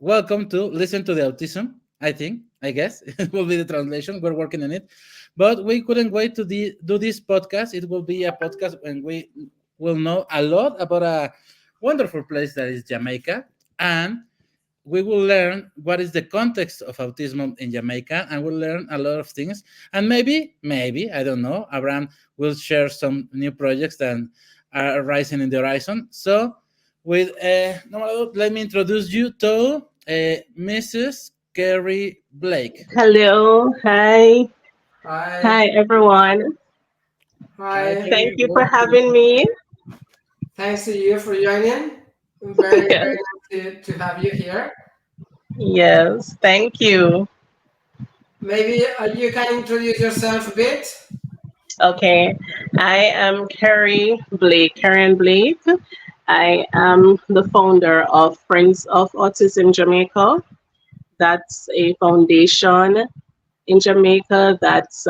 welcome to listen to the autism. I guess it will be the translation. We're working on it, but we couldn't wait to do this podcast. It will be a podcast when we will know a lot about a wonderful place that is Jamaica, and we will learn what is the context of autism in Jamaica, and we'll learn a lot of things. And maybe I don't know, Abraham will share some new projects that are rising in the horizon. So, with let me introduce you to Mrs. Kerry Blake. Hello, hi, Hi, hi everyone. Hi, hi. Thank Kerry. you for Welcome. having me. Thanks to you for joining. Very, Yes, very nice to have you here. yes, thank you. Maybe you can introduce yourself a bit. Okay, I am Kerry-Ann Blake. I am the founder of Friends of Autism Jamaica. That's a foundation in Jamaica that's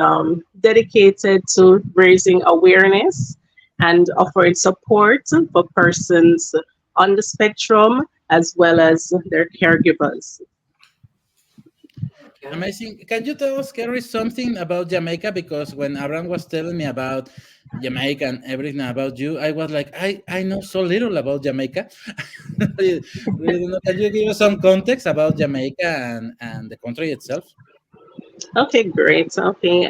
dedicated to raising awareness and offering support for persons on the spectrum as well as their caregivers. Okay. Amazing. Can you tell us, Kerry, something about Jamaica? Because when Abraham was telling me about Jamaica and everything about you, I was like, I know so little about Jamaica. Really, really don't know. Can you give us some context about Jamaica and the country itself? Okay, great. Okay,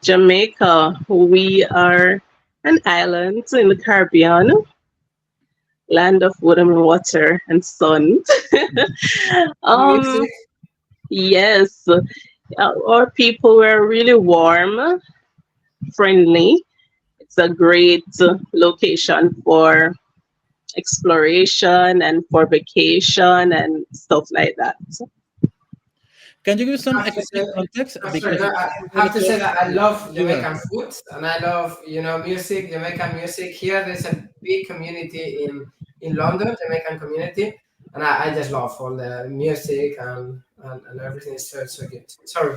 Jamaica, we are an island in the Caribbean, land of wood and water and sun. um, Music. yes, our people were really warm, friendly. It's a great location for exploration and for vacation and stuff like that. Can you give I some have to say, economic context? sorry, Because no, it's I very have to say close that I to love Cuba. Jamaican food and I love music, Jamaican music. Here, there's a big community in London, Jamaican community, and I just love all the music and everything is so good. Sorry.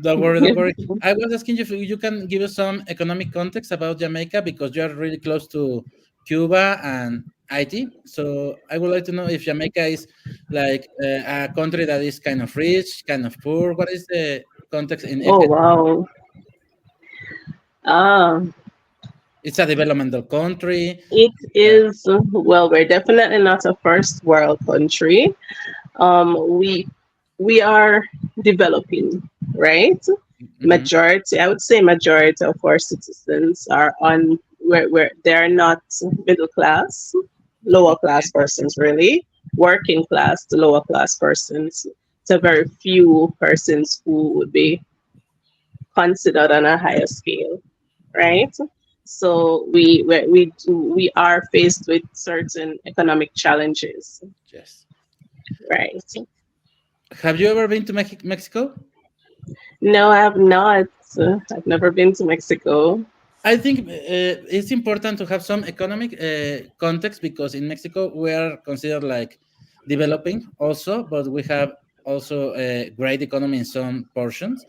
Don't worry, don't worry. I was asking you if you can give us some economic context about Jamaica because you are really close to Cuba and Haiti. So I would like to know if Jamaica is like a country that is kind of rich, kind of poor. What is the context in Oh wow. Ah, it's a developmental country. it Uh, is, well, we're definitely not a first world country. We are developing, right? mhm. I would say majority of our citizens are on where they're not middle class, lower Okay. class persons really, working class to lower class persons. It's a very few persons who would be considered on a higher scale, right? So we are faced with certain economic challenges, Yes. right? Have you ever been to Mexico? No, I have not. I've never been to Mexico. I think it's important to have some economic context because in Mexico we are considered like developing also, but we have also a great economy in some portions.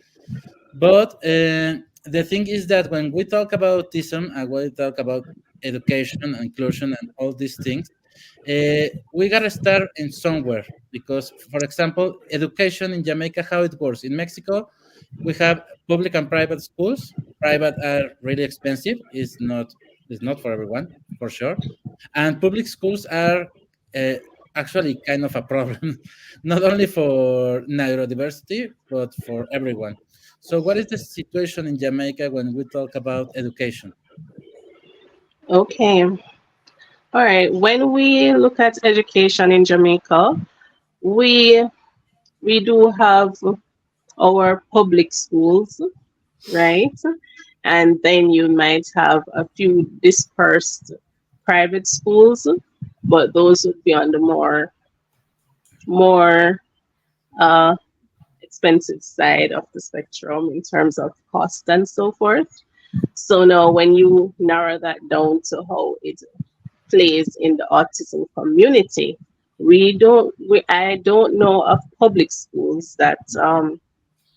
But the thing is that when we talk about autism and when we talk about education and inclusion and all these things, we gotta start in somewhere because, for example, education in Jamaica, how it works in Mexico, we have public and private schools. Private are really expensive. It's not for everyone, for sure. And public schools are uh, actually kind of a problem, not only for neurodiversity but for everyone. So, what is the situation in Jamaica when we talk about education? Okay. All right. When we look at education in Jamaica, we we do have our public schools, right? And then you might have a few dispersed private schools, but those would be on the more uh, expensive side of the spectrum in terms of cost and so forth. So now, when you narrow that down to how it plays in the autism community, I don't know of public schools that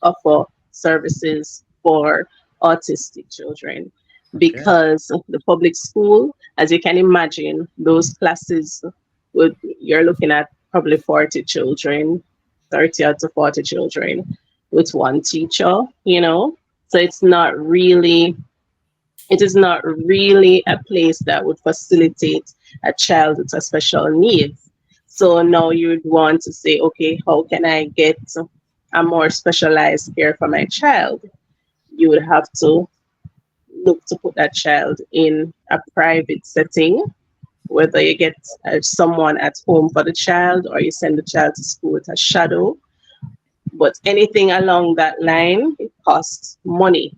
offer services for autistic children Okay. because the public school, as you can imagine, those classes you're looking at probably 40 children, 30 to 40 children with one teacher, you know. So it is not really a place that would facilitate a child with a special needs. So now you'd want to say, okay, how can I get a more specialized care for my child? You would have to look to put that child in a private setting, whether you get someone at home for the child or you send the child to school with a shadow. But anything along that line, it costs money,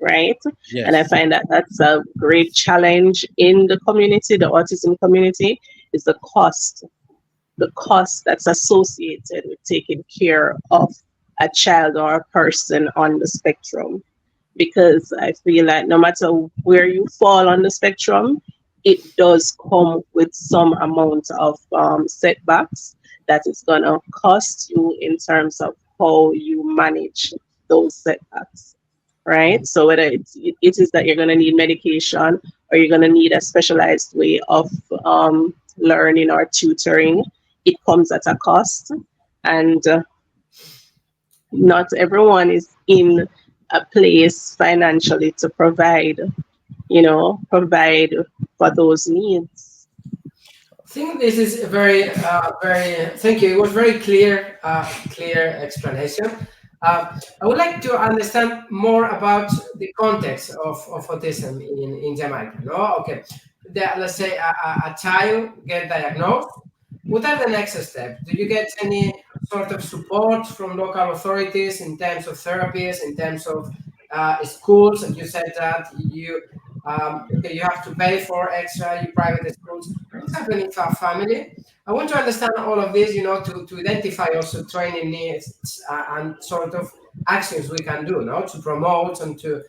right? And I Yes. find that that's a great challenge in the community, the autism community, is the cost that's associated with taking care of a child or a person on the spectrum. Because I feel like no matter where you fall on the spectrum, it does come with some amount of setbacks that is going to cost you in terms of how you manage those setbacks, right? So whether it is that you're going to need medication or you're going to need a specialized way of learning or tutoring, it comes at a cost. And not everyone is in a place financially to provide for those needs. I think this is a very, very. Thank you. It was very clear, clear explanation. I would like to understand more about the context of autism in Jamaica. No, okay. Let's say a child get diagnosed. What are the next steps? Do you get any sort of support from local authorities in terms of therapies, in terms of schools? And you said that okay, you have to pay for extra private schools. What's happening to our family? I want to understand all of this, to identify also training needs and sort of actions we can do, no, to promote and to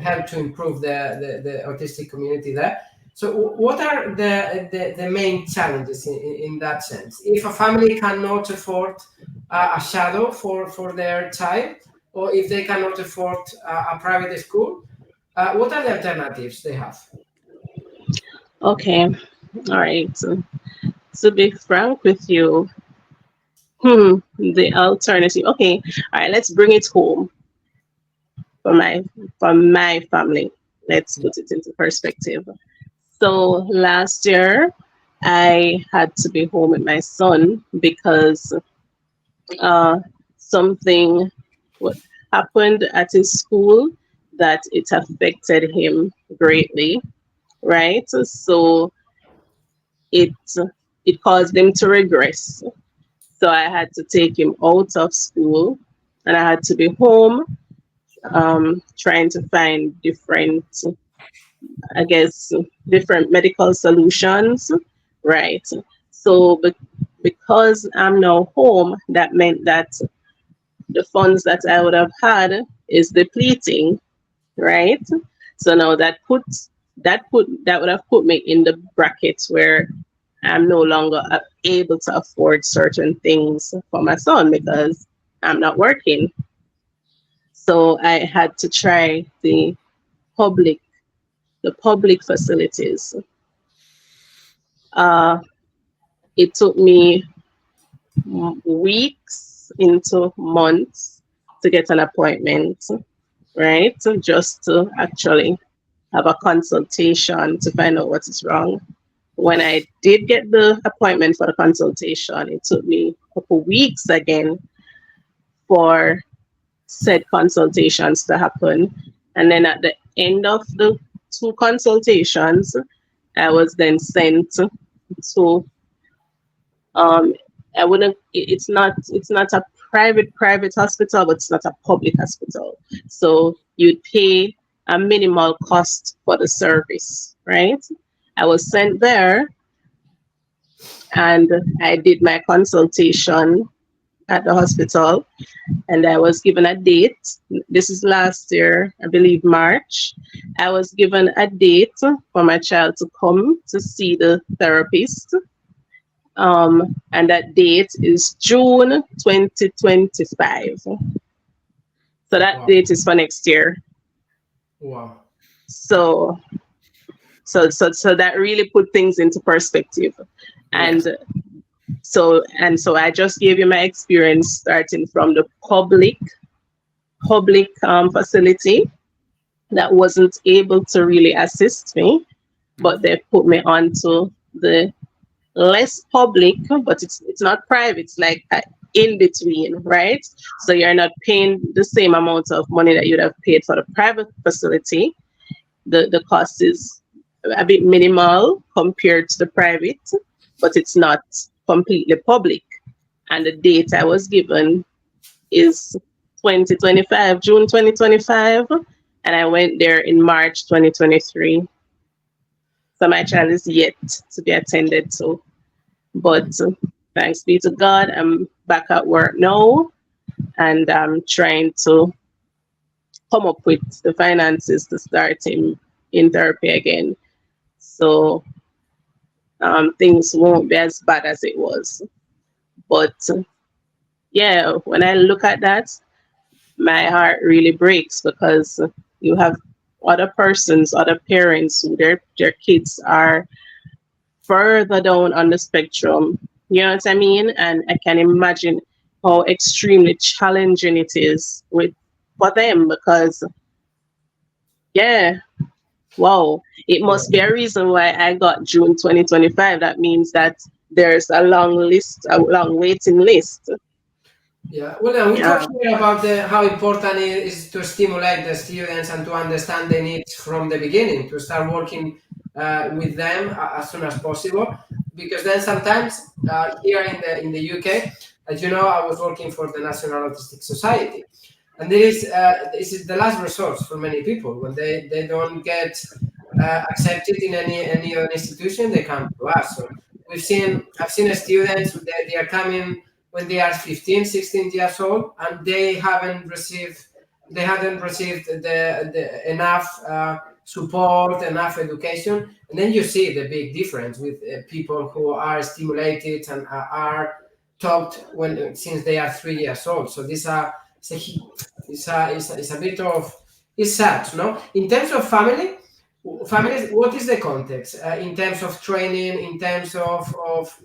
help to improve the autistic community there. So, what are the main challenges in that sense? If a family cannot afford a shadow for their child, or if they cannot afford a private school, what are the alternatives they have? Okay, all right. So, to be frank with you, the alternative. Okay, all right. Let's bring it home for my family. Let's Yeah. put it into perspective. So last year, I had to be home with my son because uh, something what happened at his school that it affected him greatly, right? So it it caused him to regress. So I had to take him out of school, and I had to be home, trying to find I guess, different medical solutions, right? So, because I'm now home, that meant that the funds that I would have had is depleting, right? So now that would have put me in the bracket where I'm no longer able to afford certain things for my son because I'm not working. So I had to try public the public facilities. Uh, it took me weeks into months to get an appointment, right? So just to actually have a consultation to find out what is wrong. When I did get the appointment for the consultation, it took me a couple weeks again for said consultations to happen. And then at the end of the two consultations, I was then sent to um I wouldn't it's not a private hospital, but it's not a public hospital. So you'd pay a minimal cost for the service, right? I was sent there and I did my consultation at the hospital and I was given a date. This is last year, I believe March. I was given a date for my child to come to see the therapist. And that date is June 2025. So that Wow, date is for next year. wow, So so that really put things into perspective. yes, And So I just gave you my experience starting from the public facility that wasn't able to really assist me, but they put me onto the less public, but it's not private. It's like in between, right? So you're not paying the same amount of money that you'd have paid for the private facility. The cost is a bit minimal compared to the private, but it's not completely public. And the date I was given is 2025, June 2025, and I went there in March 2023. So my child is yet to be attended to, but thanks be to God, I'm back at work now, and I'm trying to come up with the finances to start him in therapy again. So things won't be as bad as it was. But yeah, when I look at that, my heart really breaks because you have other persons, other parents who their kids are further down on the spectrum. You know what I mean? And I can imagine how extremely challenging it is with for them because yeah, wow, it must be a reason why I got June 2025. That means that there's a long list, a long waiting list. Yeah, well, and we talk Yeah. here about how important it is to stimulate the students and to understand the needs from the beginning, to start working with them as soon as possible. Because then sometimes here in the UK, as you know, I was working for the National Autistic Society, and this is the last resort for many people when they don't get accepted in any other institution, they come to us. So I've seen students they are coming when they are 15, 16 years old, and they haven't received the enough support, enough education, and then you see the big difference with people who are stimulated and are taught when since they are 3 years old. So this it's a, it's a bit of it's sad, no? In terms of families, what is the context in terms of training, in terms of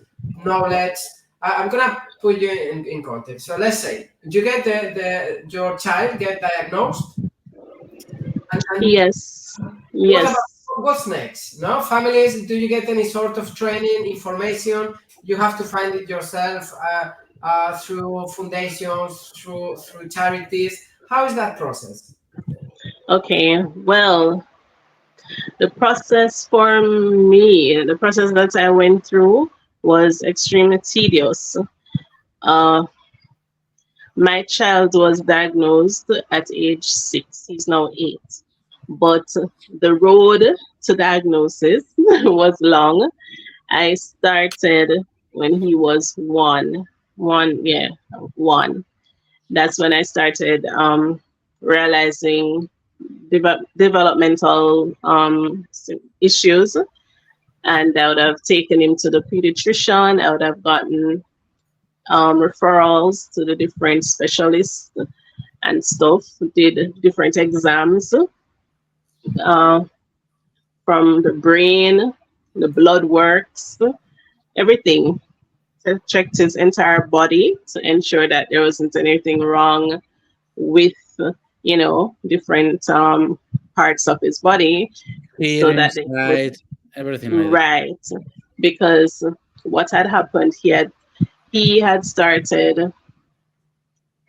knowledge? I'm gonna put you in context. So let's say you get your child get diagnosed, and Yes. what about Yes. what's next? No, families, do you get any sort of training, information? You have to find it yourself through foundations, through charities. How is that process? Okay. Well, the process for me, the process that I went through was extremely tedious. Uh, my child was diagnosed at age 6. He's now 8. But the road to diagnosis was long. I started when he was yeah, 1. That's when I started realizing developmental issues, and I would have taken him to the pediatrician. I would have gotten referrals to the different specialists and stuff. Did different exams uh, from the brain, the blood works, everything. I checked his entire body to ensure that there wasn't anything wrong with, different parts of his body, so that Feelings, they could right? Everything like that. right. Because what had happened, he had started.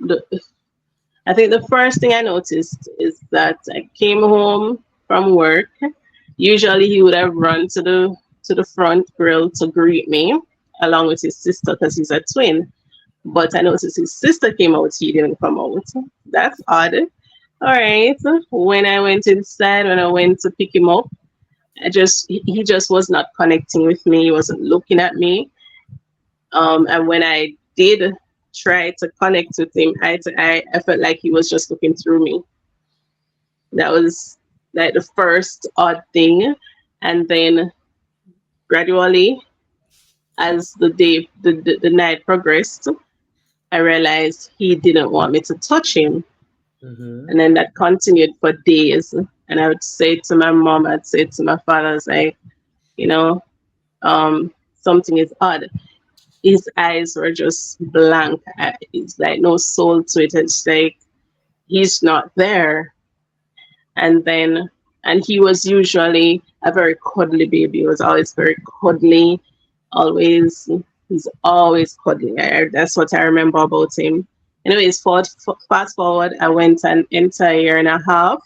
The, I think the first thing I noticed is that I came home from work. Usually he would have run to the front grill to greet me, along with his sister because he's a twin. But I noticed his sister came out, he didn't come out. That's odd. All right. When I went inside, when I went to pick him up, he just was not connecting with me. He wasn't looking at me. And when I did try to connect with him eye to eye, I felt like he was just looking through me. That was like the first odd thing. And then gradually, as the night progressed, I realized he didn't want me to touch him. Mm-hmm. And then that continued for days. And I would say to my mom, I'd say to my father, I was like, you know, something is odd. his eyes were just blank. It's like no soul to it. It's like he's not there. And then, and he was usually a very cuddly baby. He was always very cuddly, always, he's always cuddly. That's what I remember about him. Anyways, fast forward, I went an entire year and a half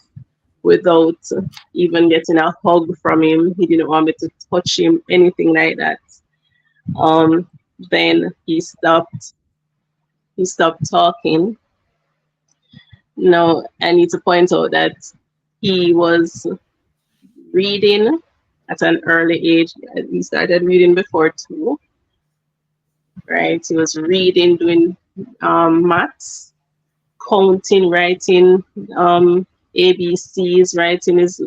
without even getting a hug from him. He didn't want me to touch him, anything like that. Um, then he stopped talking. No, I need to point out that he was reading at an early age. He started reading before 2, right? He was reading, doing maths, counting, writing ABCs, writing his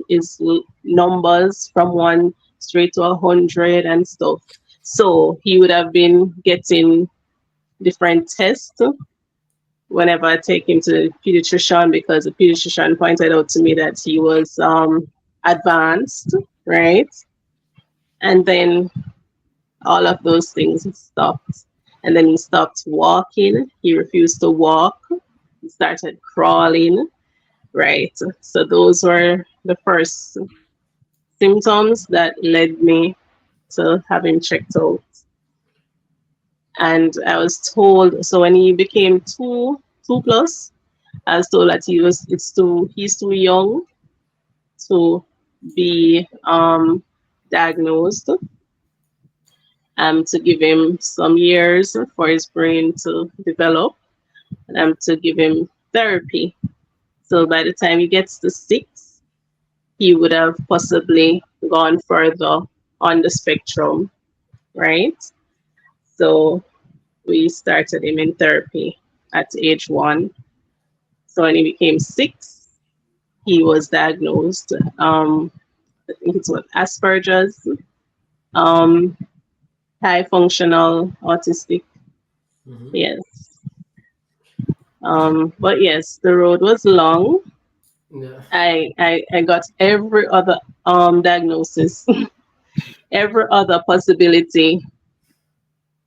numbers from 1 straight to 100 and stuff. So he would have been getting different tests whenever I take him to the pediatrician, because the pediatrician pointed out to me that he was advanced, right? And then all of those things stopped. And then he stopped walking. He refused to walk. He started crawling, right? So those were the first symptoms that led me to have him checked out. And I was told, so when he became 2 plus, I was told that he's too young to be diagnosed, to give him some years for his brain to develop, and to give him therapy. So by the time he gets to 6, he would have possibly gone further on the spectrum, right? So we started him in therapy at age 1. So when he became 6, he was diagnosed. I think it's what, Asperger's, high functional autistic. Mhm. Yes. But yes, the road was long. Yeah. I got every other diagnosis, every other possibility,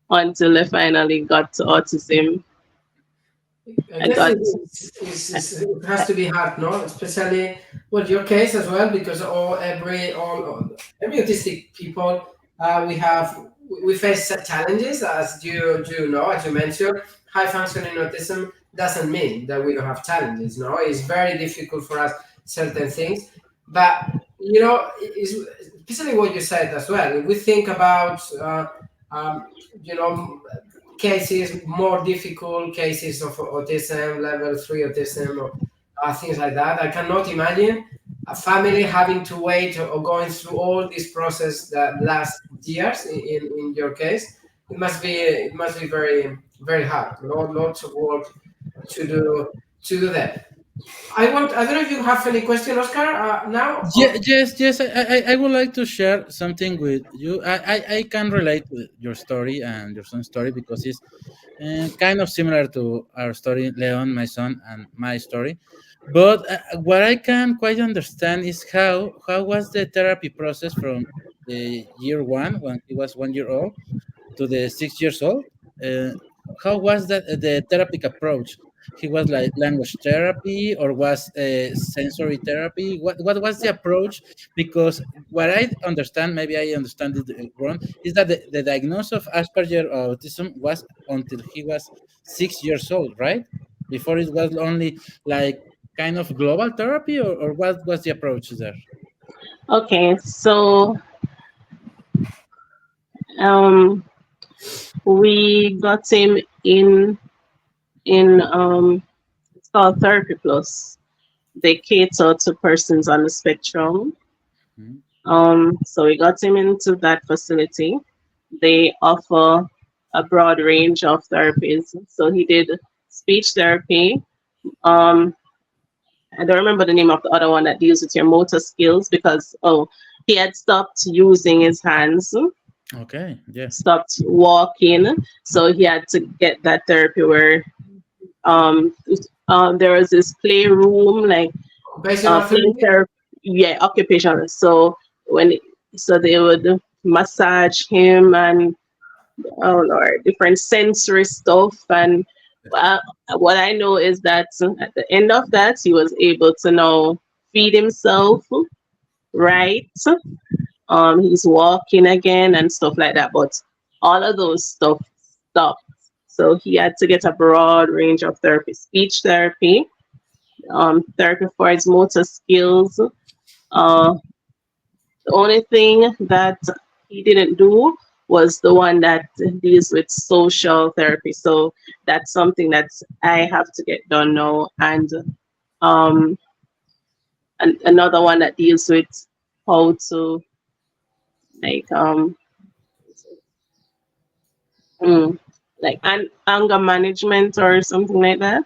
until I finally got to autism. I I guess got it has to be hard, no? Especially, well, your case as well, because every autistic people, we face challenges, as you know, as you mentioned. High functioning autism doesn't mean that we don't have challenges. No, it's very difficult for us certain things, but it's, especially what you said as well. If we think about, you know cases, more difficult cases of autism, level 3 autism, or things like that. I cannot imagine a family having to wait or going through all this process that lasts years. In your case, it must be very very hard. Lots of work to do that. I don't know if you have any question, Oscar. Now. Yes. I would like to share something with you. I can relate with your story and your son's story because it's kind of similar to our story, Leon, my son, and my story. But what I can quite understand is how was the therapy process from the year 1 when he was 1 year old to the 6 years old. Uh, how was that the therapeutic approach? He was like language therapy or was sensory therapy? What was the approach? Because what I understand, maybe I understand it wrong, is that the diagnosis of Asperger autism was until he was 6 years old, right? Before it was only like kind of global therapy, or what was the approach there? okay. So um, we got him in it's called Therapy Plus. They cater to persons on the spectrum. Mhm. So we got him into that facility. They offer a broad range of therapies. So he did speech therapy. Um, I don't remember the name of the other one that deals with your motor skills, because he had stopped using his hands, Okay, yeah. stopped walking. So he had to get that therapy where um, there was this playroom, like Occupational playing therapy. therapy, yeah, occupational. So when so they would massage him and oh Lord, different sensory stuff. And uh, what I know is that at the end of that, he was able to now feed himself, right? He's walking again and stuff like that. But all of those stuff stopped. So he had to get a broad range of therapy, speech therapy, therapy for his motor skills. Uh, the only thing that he didn't do was the one that deals with social therapy. So that's something that I have to get done now. Um, and another one that deals with how to like mm, like anger management or something like that,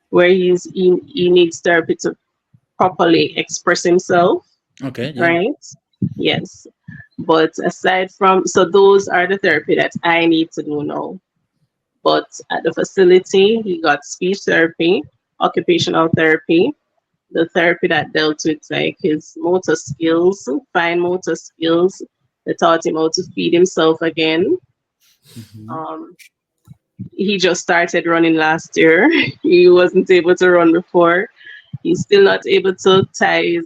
where he needs therapy to properly express himself, Okay, yeah. right? Yes. But aside from, so those are the therapy that I need to do now. But at the facility, he got speech therapy, occupational therapy, the therapy that dealt with like his motor skills, fine motor skills. They taught him how to feed himself again. Mhm. Um, he just started running last year. He wasn't able to run before. He's still not able to tie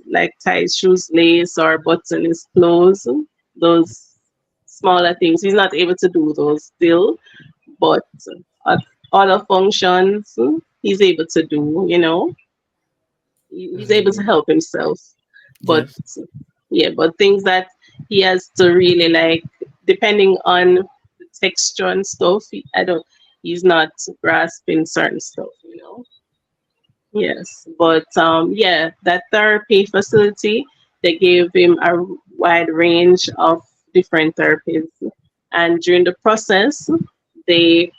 his shoes lace or button his clothes. Those smaller things. He's not able to do those still, but uh, other functions he's able to do. He's able to help himself. But Yes. yeah, but things that he has to really like, depending on the texture and stuff. I don't. He's not grasping certain stuff. Yes, but yeah, that therapy facility, they gave him a wide range of different therapies, and during the process, they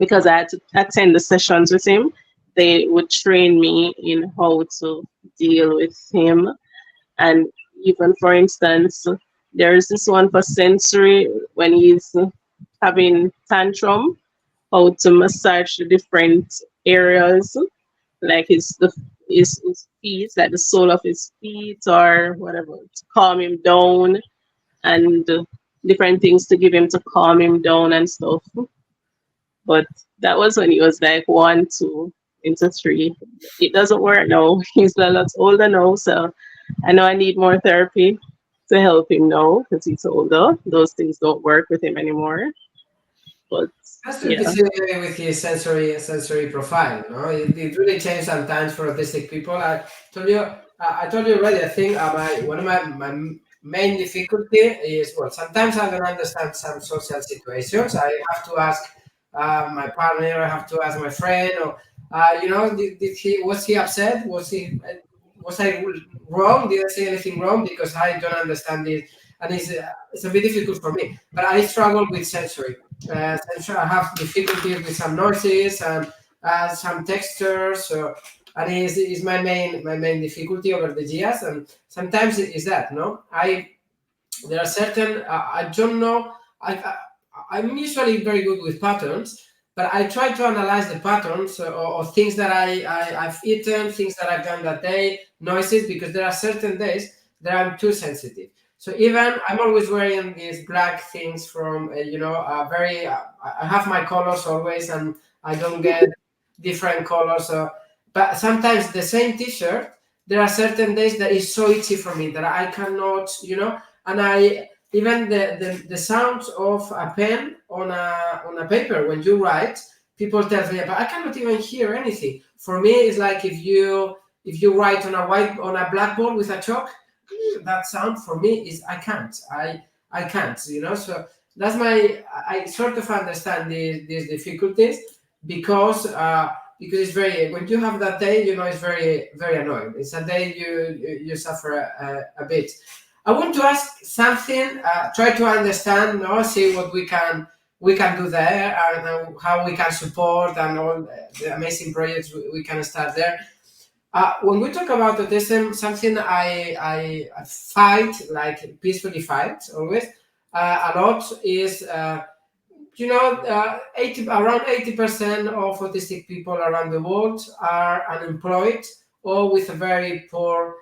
because I had to attend the sessions with him, they would train me in how to deal with him, and even for instance, there is this one for sensory when he's having tantrum, how to massage the different areas like his feet, like the sole of his feet or whatever, to calm him down and different things to give him to calm him down and stuff. But that was when he was like 1, 2, into 3. It doesn't work now. He's a lot older now, so I know I need more therapy to help him now because he's older. Those things don't work with him anymore. But Has to be yeah. seen with his sensory profile. No, it really changed sometimes for autistic people. I told you already. I think one of my main difficulty is, well, sometimes I don't understand some social situations. I have to ask my partner. I have to ask my friend. Or did he was he upset? Was I wrong? Did I say anything wrong? Because I don't understand it, and it's a bit difficult for me. But I struggle with sensory. I have difficulties with some noises and some textures. And is my main difficulty over the years. And sometimes it is that there are certain I don't know. I'm usually very good with patterns, but I try to analyze the patterns or things that I've eaten, things that I've done that day, noises, because there are certain days that I'm too sensitive. So even I'm always wearing these black things from very. I have my colors always, and I don't get different colors. But sometimes the same T-shirt, there are certain days that is so itchy for me that I cannot, and I even the sound of a pen on a paper when you write, people tell me, but I cannot even hear anything. For me, it's like if you write on a blackboard with a chalk, that sound for me is I can't, so that's I sort of understand these difficulties because it's very, when you have that day, it's very very annoying. It's a day you suffer a bit. I want to ask something, try to understand, see what we can do there, and how we can support, and all the amazing projects we can start there. When we talk about autism, something I fight, like peacefully fight always, a lot is, around 80% of autistic people around the world are unemployed or with a very poor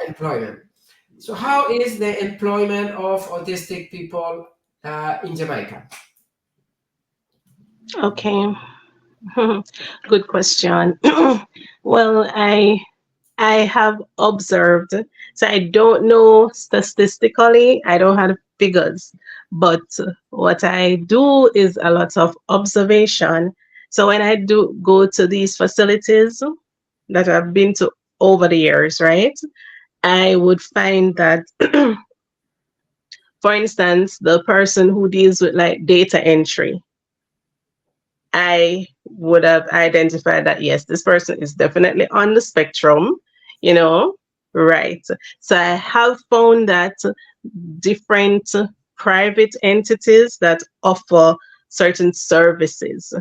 employment. So how is the employment of autistic people in Jamaica? Okay. Good question. Well, I have observed, so I don't know statistically, I don't have figures, but what I do is a lot of observation. So when I do go to these facilities that I've been to over the years, right, I would find that, for instance, the person who deals with like data entry, I would have identified that yes, this person is definitely on the spectrum, you know, right? So I have found that different private entities that offer certain services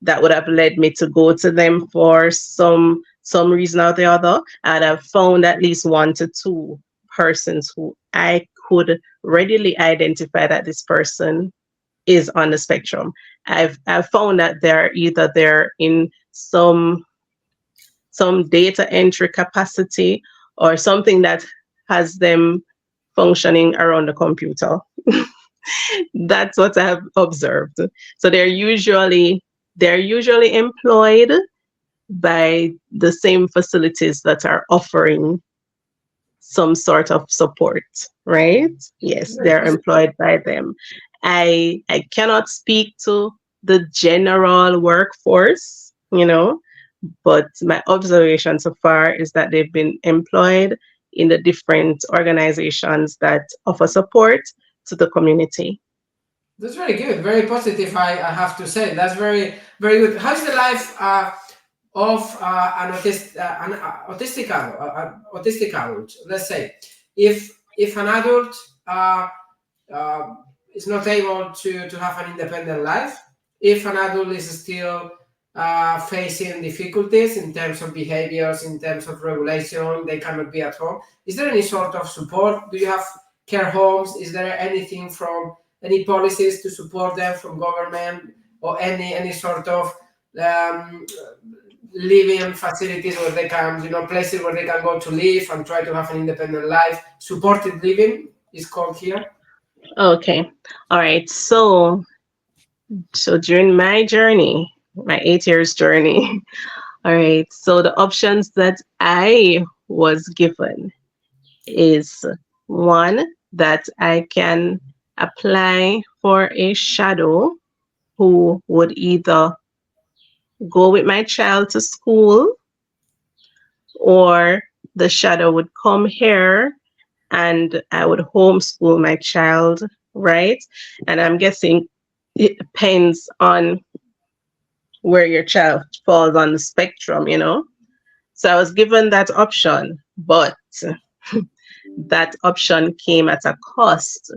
that would have led me to go to them for some reason or the other, and I've found at least one to two persons who I could readily identify that this person is on the spectrum. I've found that they're in some data entry capacity or something that has them functioning around the computer. That's what I've observed. So they're usually employed by the same facilities that are offering some sort of support, right? Yes, Very they're positive. employed by them. I cannot speak to the general workforce, but my observation so far is that they've been employed in the different organizations that offer support to the community. That's very good, very positive. I have to say that's very very good. How's the life of an autistic adult? Let's say if an adult uh, uh, is not able to have an independent life, if an adult is still facing difficulties in terms of behaviors, in terms of regulation, they cannot be at home. Is there any sort of support? Do you have care homes? Is there anything from any policies to support them from government or any sort of um, living facilities where they can, places where they can go to live and try to have an independent life? Supported living is called here. Okay. All right. So during my journey, my 8 years journey, all right. So the options that I was given is one, that I can apply for a shadow who would either go with my child to school, or the shadow would come here and I would homeschool my child, right? And I'm guessing it depends on where your child falls on the spectrum. So I was given that option, but that option came at a cost.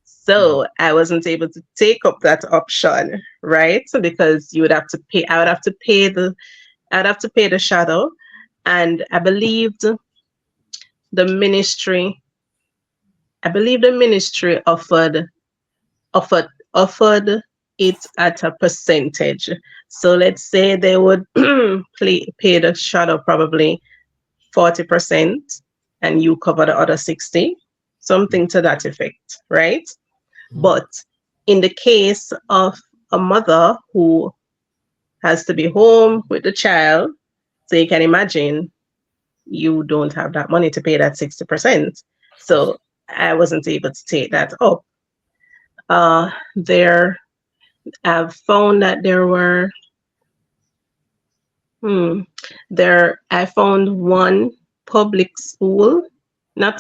So I wasn't able to take up that option, right? So because you would have to pay, I'd have to pay the shadow. And the ministry, I believe the ministry offered offered it at a percentage. So let's say they would pay the shadow probably 40% and you cover the other 60, something to that effect, right? But in the case of a mother who has to be home with the child, so you can imagine you don't have that money to pay that 60%. So I wasn't able to take that up. There, I've found that hmm, I found one public school, I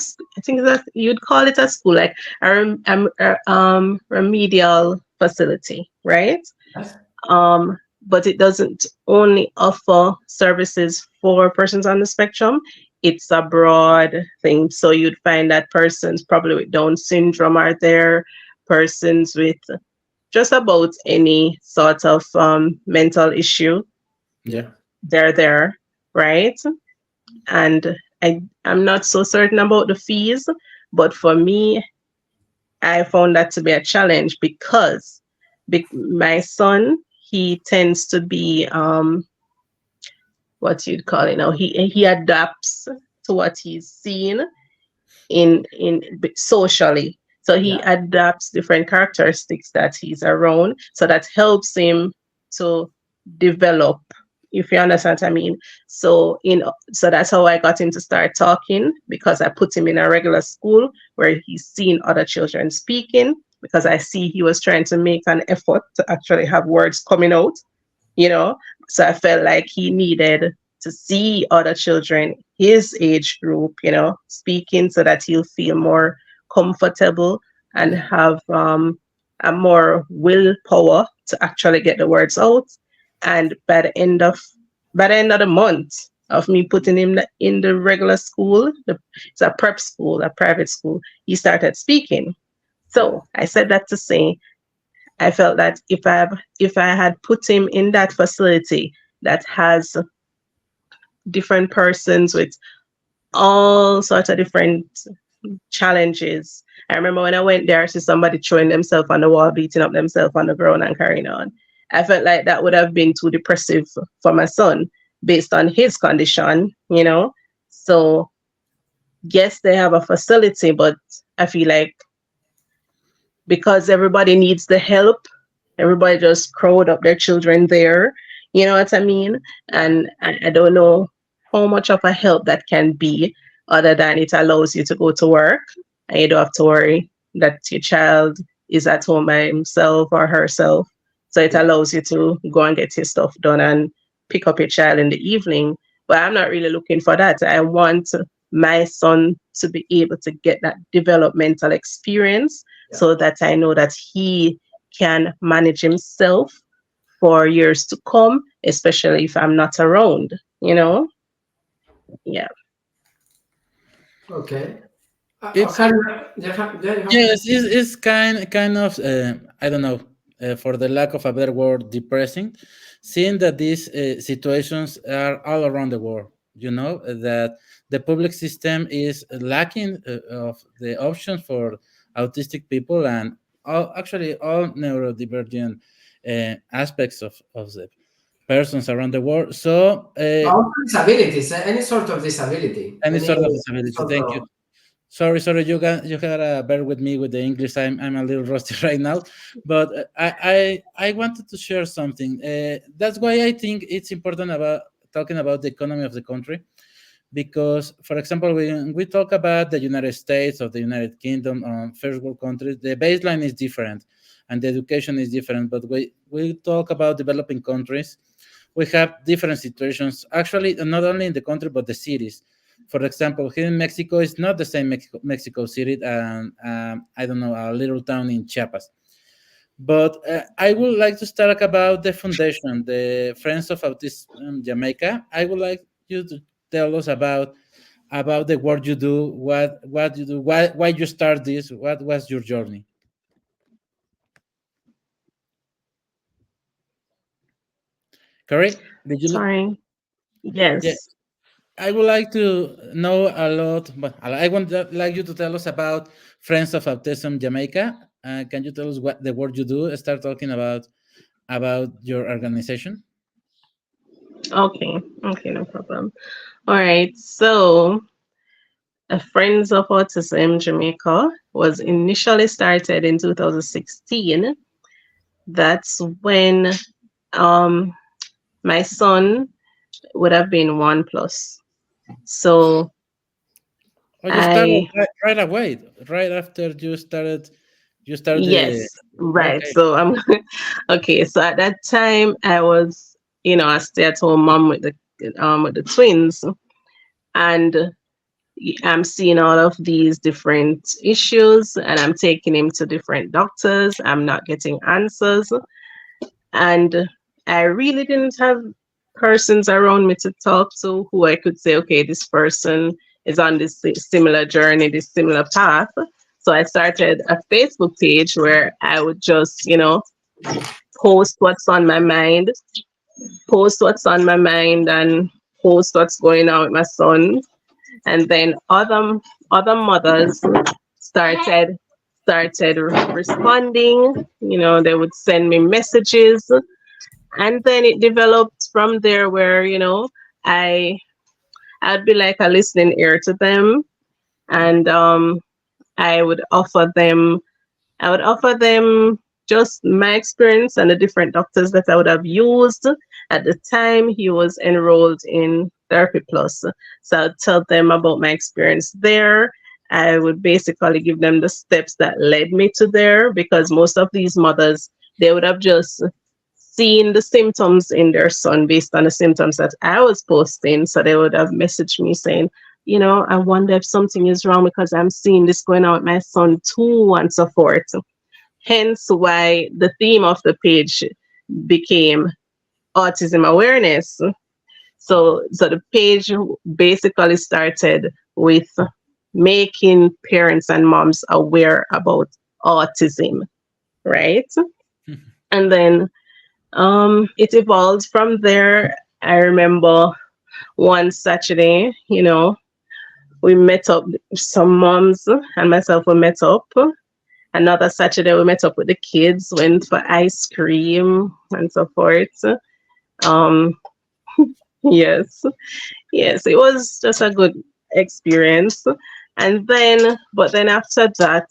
think that you'd call it a school, like a remedial facility, right? Yes. But it doesn't only offer services for persons on the spectrum. It's a broad thing. So you'd find that persons probably with Down syndrome are there, persons with just about any sort of mental issue, Yeah. they're there, right? And I'm not so certain about the fees, but for me, I found that to be a challenge because my son, he tends to be what you'd call it now. He adapts to what he's seen in socially. So he Yeah. adapts different characteristics that he's around. So that helps him to develop, if you understand what I mean. So so that's how I got him to start talking, because I put him in a regular school where he's seen other children speaking, because I see he was trying to make an effort to actually have words coming out, you know. So I felt like he needed to see other children his age group, speaking, so that he'll feel more comfortable and Yeah. have a more willpower to actually get the words out. And by the end of the month of me putting him in the regular school, it's a prep school, a private school, he started speaking. Yeah. So I said that to say, I felt that if I had put him in that facility that has different persons with all sorts of different challenges. I remember when I went there, I see somebody throwing themselves on the wall, beating up themselves on the ground and carrying on. I felt like that would have been too depressive for my son based on his condition. So yes, they have a facility, but I feel like because everybody needs the help, everybody just crowd up their children there. You know what I mean? Yeah. And I don't know how much of a help that can be, other than it allows you to go to work and you don't have to worry that your child is at home by himself or herself. So it Yeah. allows you to go and get your stuff done and pick up your child in the evening. But I'm not really looking for that. I want my son to be able to get that developmental experience, Yeah. so that I know that he can manage himself for years to come, especially if I'm not around, you know? Yeah. Okay. It's Oscar, you have yes, it's kind of I don't know, for the lack of a better word, depressing, seeing that these situations are all around the world. That the public system is lacking of the options for autistic people and actually all neurodivergent aspects of the persons around the world. So also disabilities, any sort of disability, any any sort of disability. sort Thank you. of. Sorry, you gotta bear with me with the English. I'm a little rusty right now, but I wanted to share something. That's why I think it's important about talking about the economy of the country, because, for example, when we talk about the United States or the United Kingdom, first world countries, the baseline is different, and the education is different. But we talk about developing countries, we have different situations. Actually, not only in the country but the cities. For example, here in Mexico, it's not the same Mexico City and I don't know, a little town in Chiapas. But I would like to start about the foundation, the Friends of Autism Jamaica. I would like you to tell us about the work you do, what you do, why you start this, what was your journey. Correct? Did you? Sorry. Yeah, Yes. I would like to know a lot, but I want like you to tell us about Friends of Autism Jamaica. Can you tell us what the work you do? Start talking about your organization. Okay. Okay, no problem. All right. So, Friends of Autism Jamaica was initially started in 2016. That's when um my son would have been 1+. So Oh, you started I right away, right after you started. You started the Yes, right. okay. So I'm okay. So at that time, I was, a stay-at-home mom with the twins, and I'm seeing all of these different issues, and I'm taking him to different doctors. I'm not getting answers, and I really didn't have persons around me to talk to who I could say, okay, this person is on this similar journey, this similar path. So I started a Facebook page where I would just, post what's on my mind, post what's on my mind, and post what's going on with my son. And then other mothers started responding. They would send me messages, and then it developed from there where I I'd be like a listening ear to them, and I would offer them I would offer them just my experience and the different doctors that I would have used at the time he was enrolled in Therapy Plus. So I'd tell them about my experience there. I would basically give them the steps that led me to there, because most of these mothers, they would have just seen the symptoms in their son based on the symptoms that I was posting. So they would have messaged me saying, I wonder if something is wrong because I'm seeing this going on with my son too, and so forth. Hence why the theme of the page became autism awareness. So the page basically started with making parents and moms aware about autism, right? And then it evolved from there. I remember one Saturday, we met up, some moms and myself, we met up. Another Saturday, we met up with the kids, went for ice cream and so forth. Um, yes, yes, it was just a good experience. But then after that,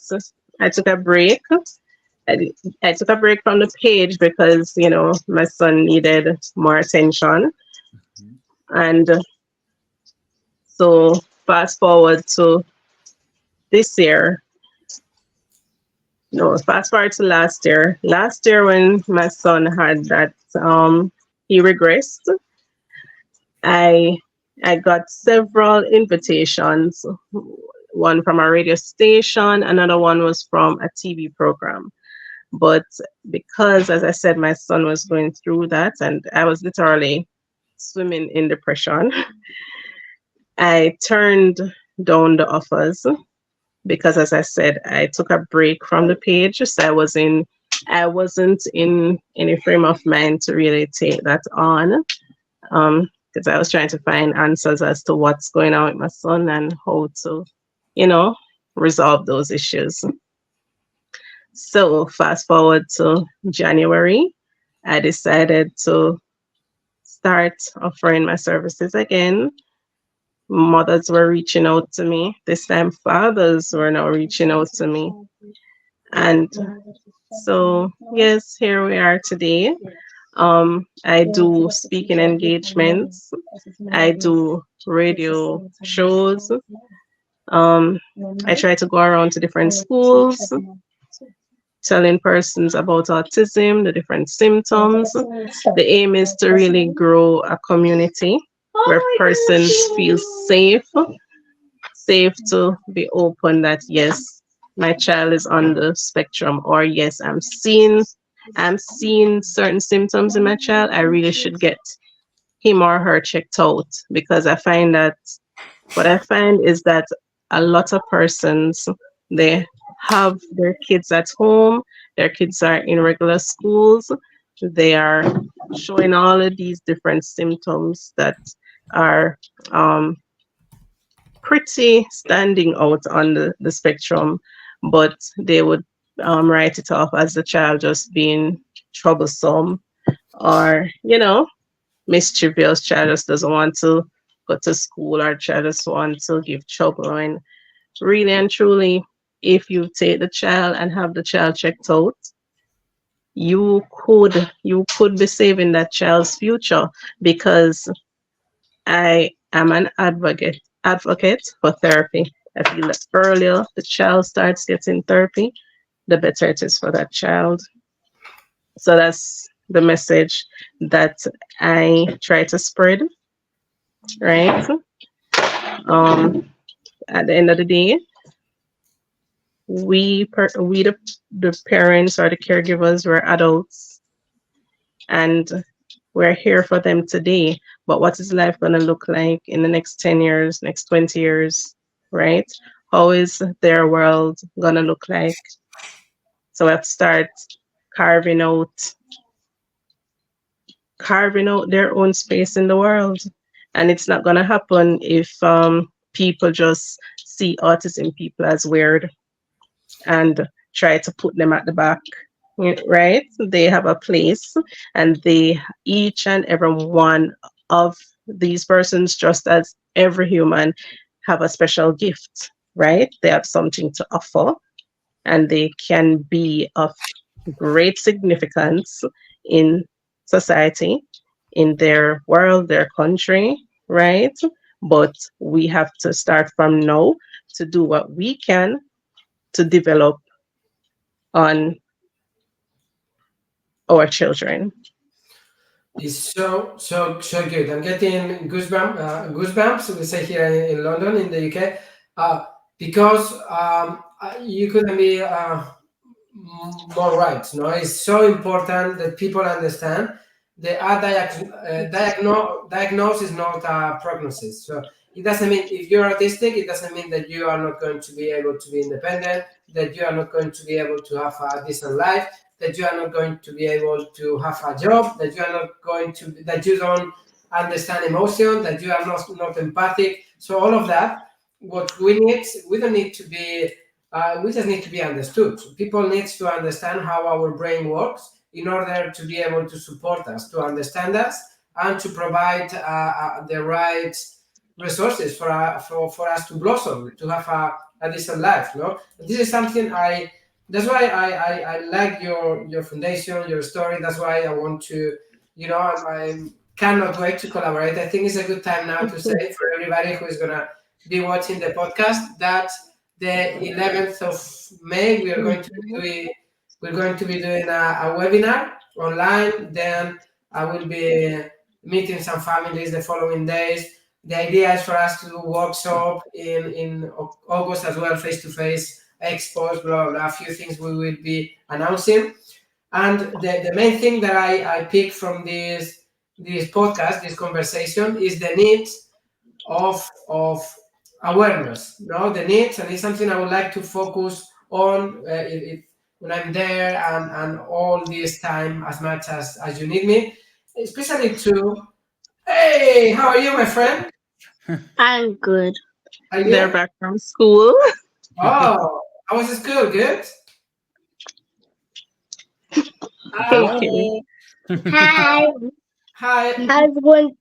I took a break. I took a break from the page because, my son needed more attention. And so fast forward to this year, no, fast forward to last year. Last year when my son had that, he regressed. I I got several invitations. One from a radio station, another one was from a TV program. But because, as I said, my son was going through that, and I was literally swimming in depression, I turned down the offers because, as I said, I took a break from the page. So I wasn't in any frame of mind to really take that on. Because I was trying to find answers as to what's going on with my son and how to, you know, resolve those issues. So fast forward to January, I decided to start offering my services again. Mothers were reaching out to me. This time, fathers were now reaching out to me. And so, yes, here we are today. I do speaking engagements. I do radio shows. Um, I try to go around to different schools, telling persons about autism, the different symptoms. The aim is to really grow a community where persons feel safe to be open that yes, my child is on the spectrum, or yes, I'm seeing certain symptoms in my child. I really should get him or her checked out, because what I find is that a lot of persons, they have their kids at home, their kids are in regular schools, they are showing all of these different symptoms that are pretty standing out on the spectrum, but they would write it off as the child just being troublesome, or mischievous. Child just doesn't want to go to school, or child just want to give trouble. And really and truly, if you take the child and have the child checked out, you could be saving that child's future, because I am an advocate for therapy. I feel that earlier the child starts getting therapy, the better it is for that child. So that's the message that I try to spread, right? Um, at the end of the day, the parents or the caregivers, we're adults, and we're here for them today. But what is life going to look like in the next 10 years, next 20 years, right? How is their world going to look like? So we have to start carving out carving out their own space in the world. And it's not going to happen if people just see autism people as weird and try to put them at the back, right? They have a place, and each and every one of these persons, just as every human, have a special gift. right? They have something to offer, and they can be of great significance in society, in their world, their country, right? But we have to start from now to do what we can to develop on our children. It's so good. I'm getting goosebumps. We say here in London, in the UK, because you couldn't be more right. No, it's so important that people understand the diagnosis is not a prognosis. So it doesn't mean if you're autistic, it doesn't mean that you are not going to be able to be independent, that you are not going to be able to have a decent life, that you are not going to be able to have a job, that you are not going to, that you don't understand emotion, that you are not empathic. So all of that, what we need, we don't need to be, we just need to be understood. People need to understand how our brain works in order to be able to support us, to understand us, and to provide the right resources for us to blossom, to have a decent life. No, this is something that's why I like your foundation, your story. That's why I want to, I cannot wait to collaborate. I think it's a good time now to say for everybody who is gonna be watching the podcast that the 11th of May we're going to be doing a webinar online. Then I will be meeting some families the following days. The idea is for us to do workshop in August as well, face to face expos, blah, blah, blah, a few things we will be announcing. And the main thing that I pick from this podcast, this conversation, is the need of awareness. No, the needs, and it's something I would like to focus on when I'm there and all this time as much as you need me, especially to. Hey, how are you, my friend? I'm good. Are you They're good? back from school. Oh, how was the school? Good. Okay. Hello. Hi. Hi. How's it going?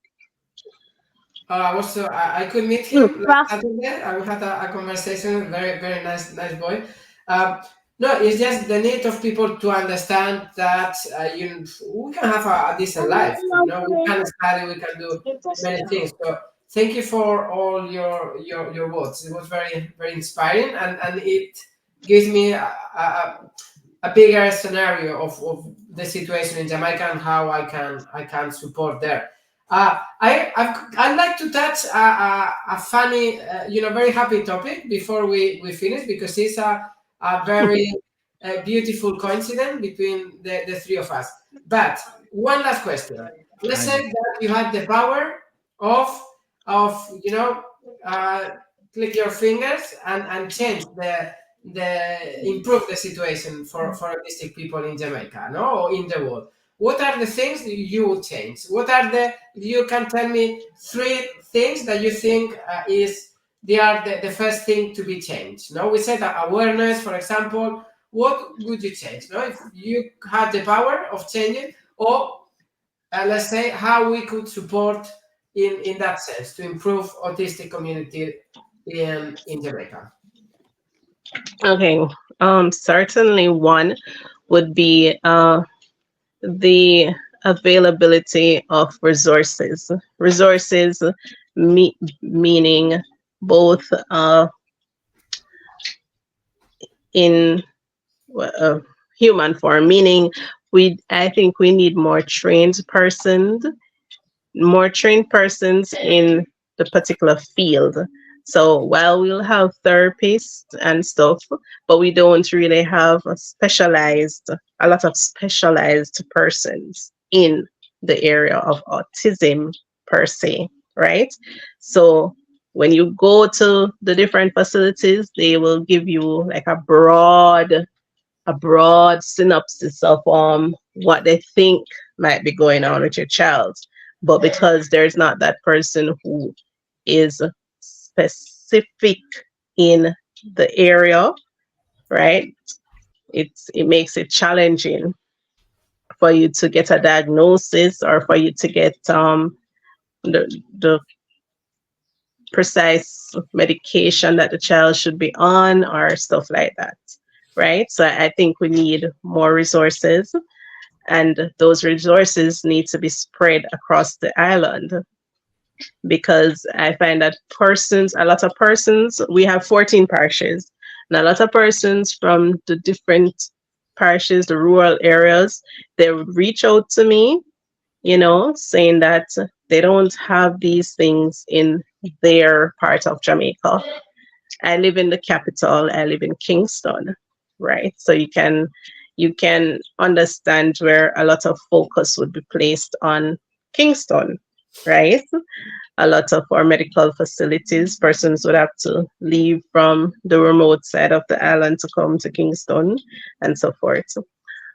I could meet him last Rough. Saturday. I had a conversation. Very very nice boy. Um, no, it's just the need of people to understand that we can have a decent life. We can study, we can do many things. So thank you for all your words. It was very very inspiring, and it gives me a bigger scenario of the situation in Jamaica and how I can support there. I'd like to touch a funny, very happy topic before we finish, because it's a very beautiful coincidence between the three of us. But one last question. Let's say that you had the power of uh, click your fingers and change the improve the situation for autistic people in Jamaica, no, or in the world. What are the things that you would change? What are you can tell me three things that you think they are the first thing to be changed. No, we said that awareness, for example. What would you change? No, if you had the power of changing, or let's say how we could support in that sense to improve autistic community in Jamaica. Okay. Certainly one would be the availability of resources. Resources meaning both in human form, meaning I think we need more trained persons in the particular field. So while we'll have therapists and stuff, but we don't really have a lot of specialized persons in the area of autism per se, right? So when you go to the different facilities, they will give you like a broad synopsis of what they think might be going on with your child. But because there's not that person who is specific in the area, right? It makes it challenging for you to get a diagnosis or for you to get the precise medication that the child should be on or stuff like that, right? So I think we need more resources, and those resources need to be spread across the island, because I find that a lot of persons, we have 14 parishes, and a lot of persons from the different parishes, the rural areas, they would reach out to me, saying that they don't have these things in their part of Jamaica. I live in the capital. I live in Kingston, right? So you can understand where a lot of focus would be placed on Kingston, right? A lot of our medical facilities, persons would have to leave from the remote side of the island to come to Kingston and so forth.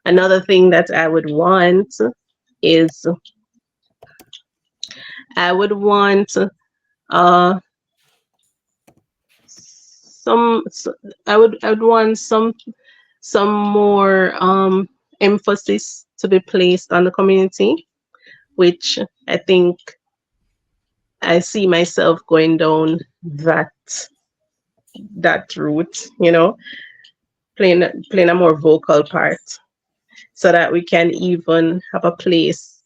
Another thing that I would want is I would want uh some s- I would want some more emphasis to be placed on the community, which I think I see myself going down that route, playing a more vocal part, so that we can even have a place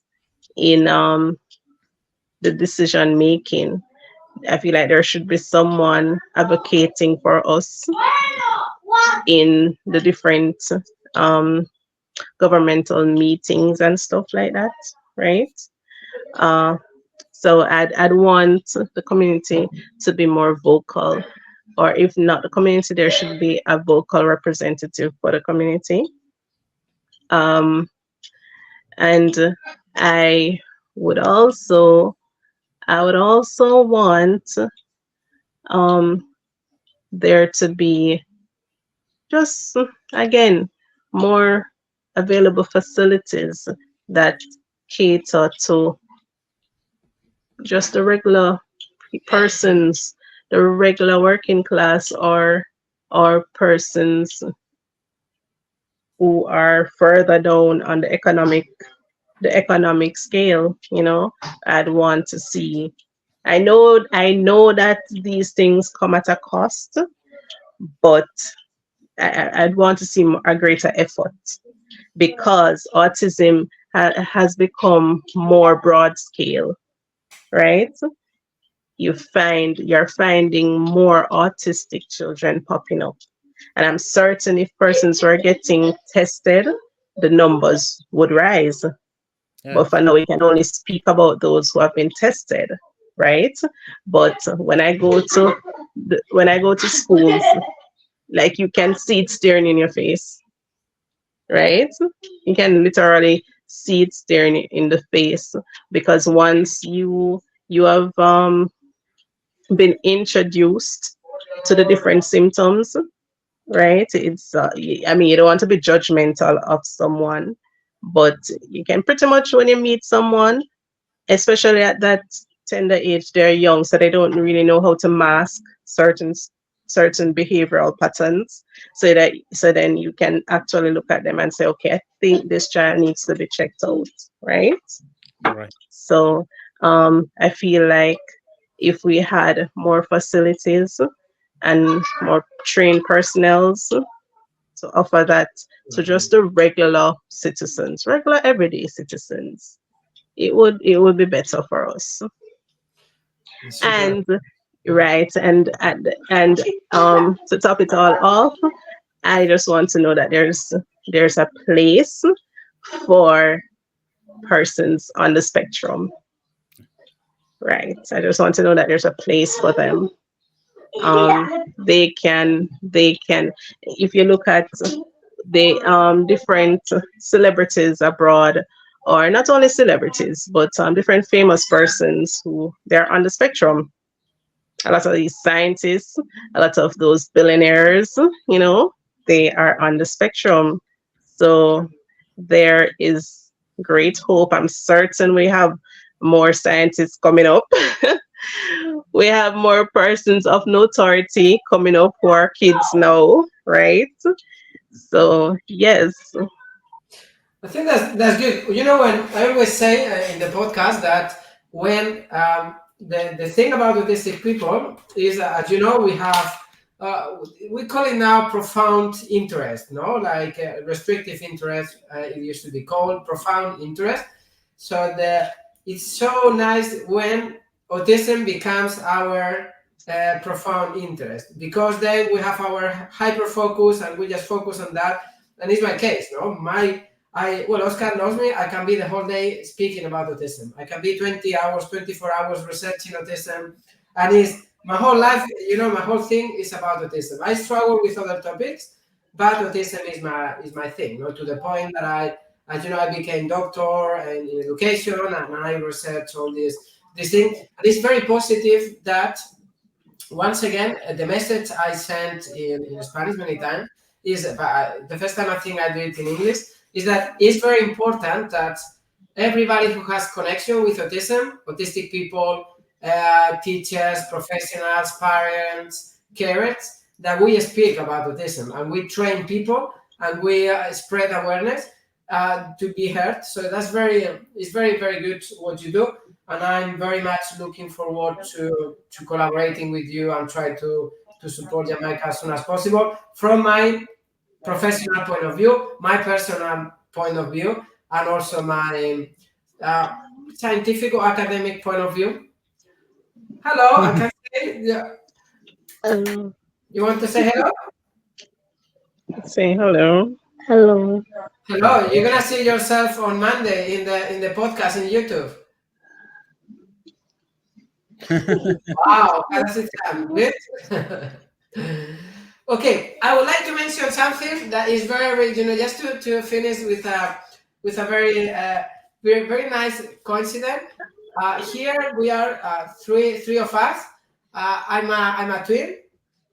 in the decision making. I feel like there should be someone advocating for us in the different um, governmental meetings and stuff like that, right? Uh, so I'd want the community to be more vocal, or if not the community, there should be a vocal representative for the community. Um, and I would also I would also want um, there to be just again more available facilities that cater to just the regular persons, the regular working class, or persons who are further down on the economic scale. I'd want to see. I know that these things come at a cost, but I'd want to see a greater effort, because autism has become more broad scale, right? You're finding more autistic children popping up, and I'm certain if persons were getting tested, the numbers would rise. But for Yes. now, we can only speak about those who have been tested, right? But when I go to schools, like, you can see it staring in your face, right? You can literally see it staring in the face, because once you have been introduced to the different symptoms, right? I mean, you don't want to be judgmental of someone, but you can pretty much, when you meet someone, especially at that tender age, they're young, so they don't really know how to mask certain behavioral patterns. So then you can actually look at them and say, okay, I think this child needs to be checked out, right? Right. So I feel like if we had more facilities and more trained personnel to offer that to just the regular citizens, regular everyday citizens, it would be better for us. Super. And right, and to top it all off, I just want to know that there's a place for persons on the spectrum, right? I just want to know that there's a place for them. They can, if you look at the different celebrities abroad, or not only celebrities, but different famous persons who they're on the spectrum. A lot of these scientists, a lot of those billionaires, they are on the spectrum. So there is great hope. I'm certain we have more scientists coming up. We have more persons of notoriety coming up who are kids now, right? So yes. I think that's good. When I always say in the podcast that when the thing about autistic people is, as you know, we have we call it now profound interest, no, like restrictive interest. It used to be called profound interest. So it's so nice when autism becomes our profound interest, because then we have our hyper focus and we just focus on that. And it's my case, no, well, Oscar knows me. I can be the whole day speaking about autism. I can be 20 hours, 24 hours researching autism. And it's my whole life, my whole thing is about autism. I struggle with other topics, but autism is my thing, to the point that I became doctor and in education, and I research all these things. And it's very positive that, once again, the message I sent in Spanish many times is, the first time I think I do it in English, is that it's very important that everybody who has connection with autism, autistic people, teachers, professionals, parents, carers, that we speak about autism and we train people and we spread awareness to be heard. So it's very, very good what you do. And I'm very much looking forward to collaborating with you and try to support Jamaica as soon as possible, from my professional point of view, my personal point of view, and also my scientific or academic point of view. Hello, I can say, yeah. Hello. You want to say hello? Say hello. Hello. Hello, you're gonna see yourself on Monday in the podcast in YouTube. Wow, that's it. Good. Okay, I would like to mention something that is very, just to finish with a very very nice coincidence. Here we are, three of us. I'm a twin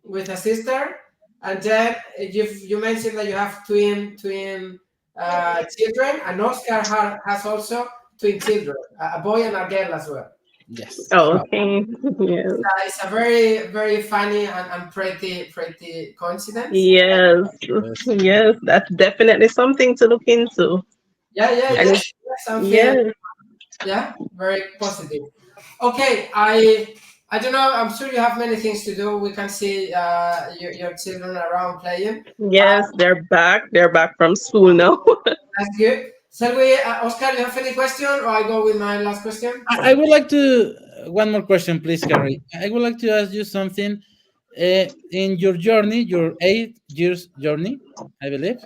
with a sister, and then you mentioned that you have twin children, and Oscar has also twin children, a boy and a girl as well. Yes. Oh, okay. Yes. It's a very, very funny and pretty coincidence. Yes. Yes. That's definitely something to look into. Yeah. Something. Yes. Yeah, very positive. Okay, I don't know. I'm sure you have many things to do. We can see your children around playing. Yes, they're back. They're back from school now. That's good. Shall we, Oscar? You have any question, or I go with my last question? I would like to one more question, please, Kerry. I would like to ask you something. In your journey, your 8 years journey, I believe,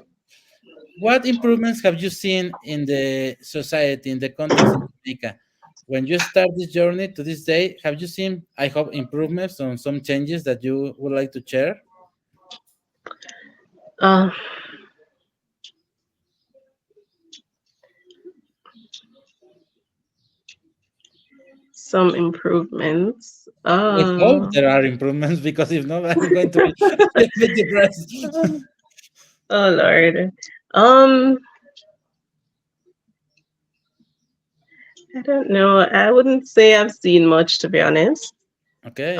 what improvements have you seen in the society, in the context in Jamaica? When you start this journey to this day, have you seen, I hope, improvements on some changes that you would like to share? Uh, some improvements. We hope there are improvements, because if not, I'm going to be a bit depressed. Oh Lord. I don't know. I wouldn't say I've seen much, to be honest. Okay.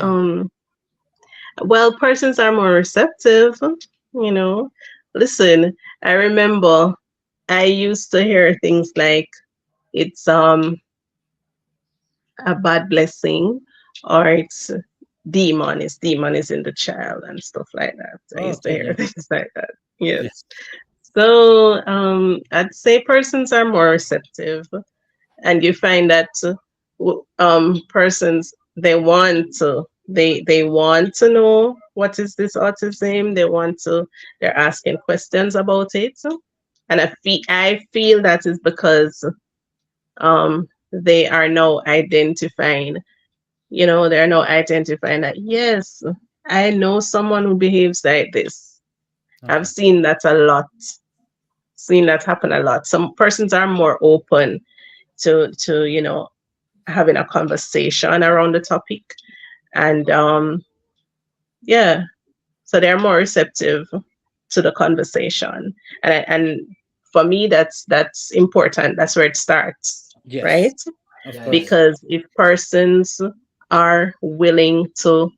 Well, persons are more receptive, Listen, I remember I used to hear things like it's a bad blessing, or it's demon is in the child and stuff like that. I used to Okay, hear yeah. things like that. Yes. Yes. So I'd say persons are more receptive, and you find that persons, they want to know what is this autism. They're asking questions about it, and I feel that is because they are now identifying. They're now identifying that, yes, I know someone who behaves like this. Okay. I've seen that a lot. Seen that happen a lot. Some persons are more open to having a conversation around the topic, and yeah, so they're more receptive to the conversation, and for me, that's important. That's where it starts, Yes. right? Of Yeah. course. Because if persons are willing to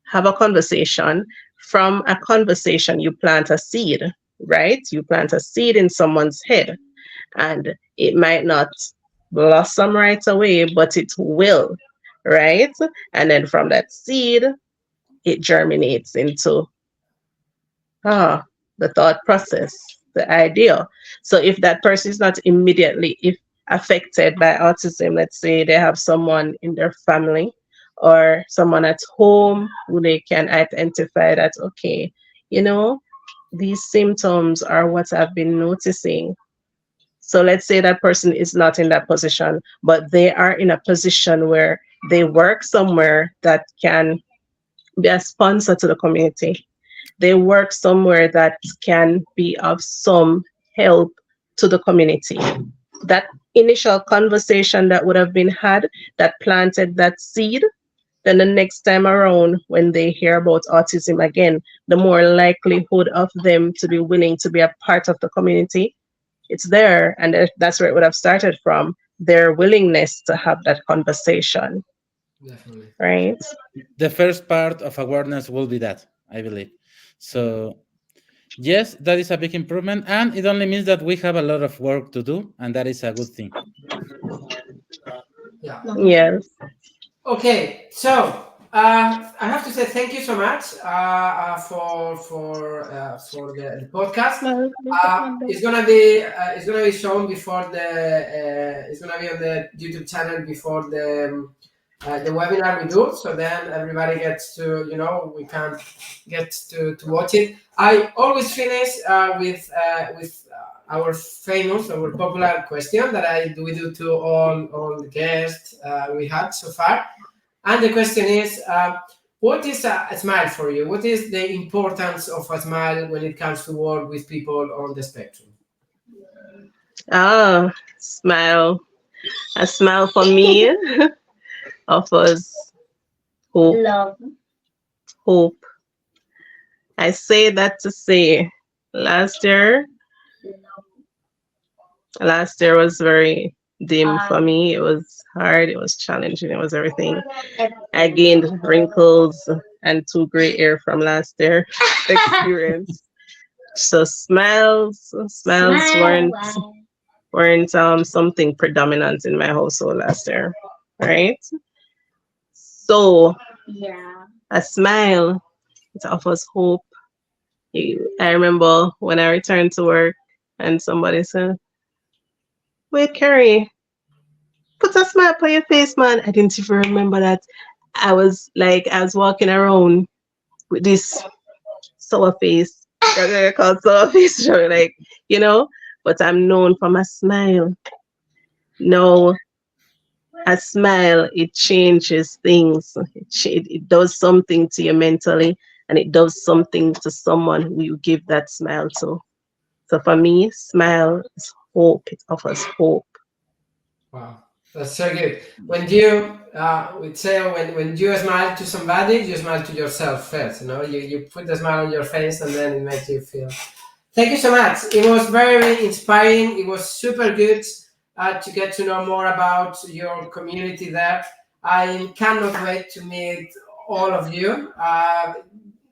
have a conversation, from a conversation you plant a seed, right? You plant a seed in someone's head, and it might not blossom right away, but it will. right? And then from that seed, it germinates into the thought process, the idea. So if that person is not immediately if affected by autism, let's say they have someone in their family or someone at home who they can identify that, okay, you know, these symptoms are what I've been noticing. So let's say that person is not in that position, but they are in a position where they work somewhere that can be a sponsor to the community. They work somewhere that can be of some help to the community. That initial conversation that would have been had that planted that seed, then the next time around when they hear about autism again, the more likelihood of them to be willing to be a part of the community, it's there. And that's where it would have started from, their willingness to have that conversation, Definitely. right? The first part of awareness will be that, I believe. So yes, that is a big improvement, and it only means that we have a lot of work to do, and that is a good thing. Yeah. Yes. Okay, so I have to say thank you so much for the podcast. It's gonna be shown before it's gonna be on the YouTube channel before the webinar we do. So then everybody gets to we can get to watch it. I always finish with our popular question that we do to all the guests we had so far. And the question is, what is a smile for you? What is the importance of a smile when it comes to work with people on the spectrum? Smile. A smile for me offers hope. Love. Hope. I say that to say last year was very dim for me. It was hard, it was challenging, it was everything. I gained wrinkles and 2 gray hair from last year experience. So smiles weren't something predominant in my household last year, right? So Yeah. a smile, it offers hope. I remember when I returned to work and somebody said, "Wait, Kerry, put a smile on your face, man." I didn't even remember that. I was walking around with this sour face. I call sour face, like, but I'm known for my smile. No, a smile, it changes things. It does something to you mentally, and it does something to someone who you give that smile to. So for me, smile is hope. It offers hope. Wow, that's so good. When you would say when you smile to somebody, you smile to yourself first. You put the smile on your face, and then it makes you feel. Thank you so much. It was very inspiring. It was super good to get to know more about your community there. I cannot wait to meet all of you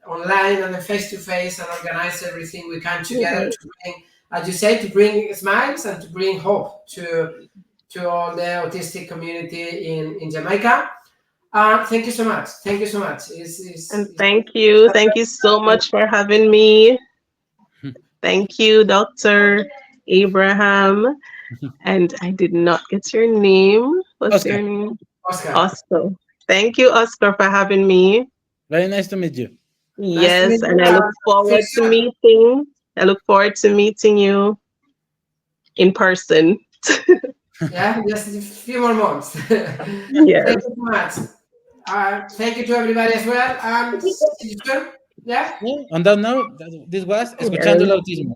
online and face to face and organize everything we can together to bring, as you say, to bring smiles and to bring hope to all the autistic community in Jamaica. Thank you so much. Thank you so much. And thank you. Thank you so much for having me. Thank you, Dr. Abraham. And I did not get your name. What's Oscar. your name? Oscar. Oscar. Thank you, Oscar, for having me. Very nice to meet you. Yes, and I look forward to meeting. I look forward to meeting you in person. Yeah, just a few more months. Yes. Thank you so much. Thank you to everybody as well. See you soon. Yeah. On that note, this was Escuchando el Autismo.